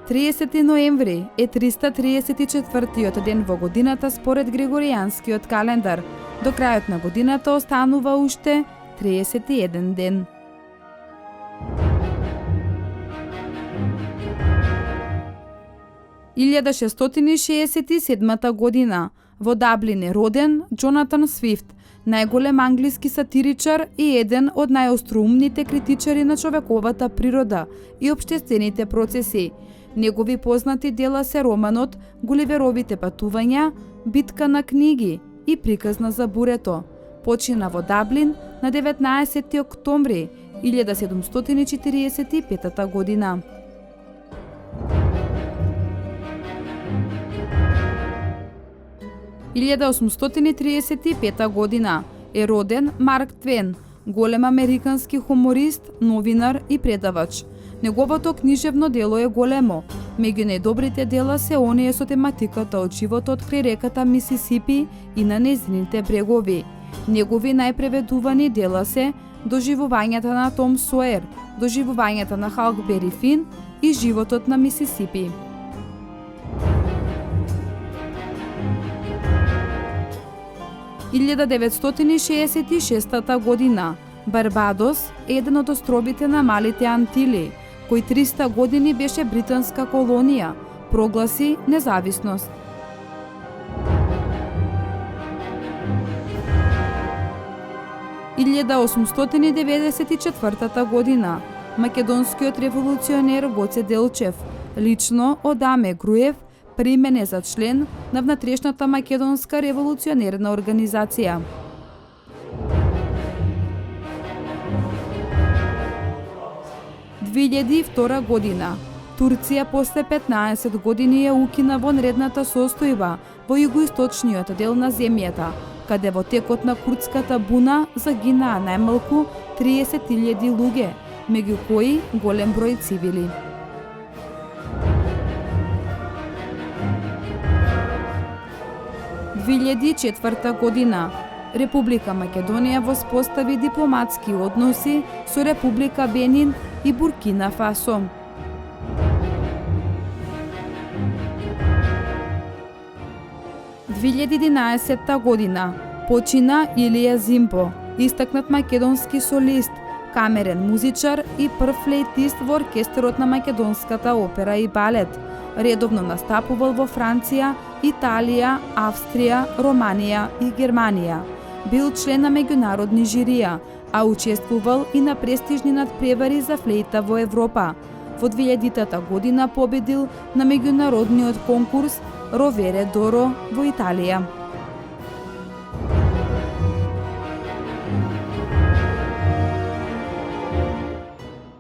Триесети ноември е 334-тиот ден во годината според Григоријанскиот календар. До крајот на годината останува уште 31 ден. (1667 година) во Даблин е роден Џонатан Свифт, најголем англиски сатиричар и еден од најостроумните критичари на човековата природа и општествените процеси. Негови познати дела се романот Гуливеровите патувања, Битка на книги и Приказна за бурето. Почина во Даблин на 19 октомври 1745 година. (1835 година) е роден Марк Твен, голем американски хуморист, новинар и предавач. Неговото книжевно дело е големо. Меѓу најдобрите дела се оние со тематиката од животот крај реката Мисисипи и на нејзините брегови. Негови најпреведувани дела се Доживувањата на Том Соер, Доживувањата на Халкбери Фин и Животот на Мисисипи. (1966 година) Барбадос е еден од островите на Малите Антили, кој 300 години беше британска колонија, прогласи независност. (1894 година) македонскиот револуционер Гоце Делчев, лично од Аме Груев, примене за член на внатрешната македонска револуционерна организација. (2002 година) Турција после 15 години ја укина вонредната состојба во југоисточниот дел на земјата, каде во текот на курдската буна загинаа најмалку 30.000 луѓе, меѓу кои голем број цивили. (2004 година) Република Македонија воспостави дипломатски односи со Република Бенин и Буркина Фасо. (2011 година) почина Илија Зимпо, истакнат македонски солист, камерен музичар и прв флейтист во оркестерот на македонската опера и балет. Редовно настапувал во Франција, Италија, Австрија, Романија и Германија. Бил член на меѓународни жирија, а учествувал и на престижни надпревари за флейта во Европа. Во 2000 година победил на меѓународниот конкурс Ровере Доро во Италија.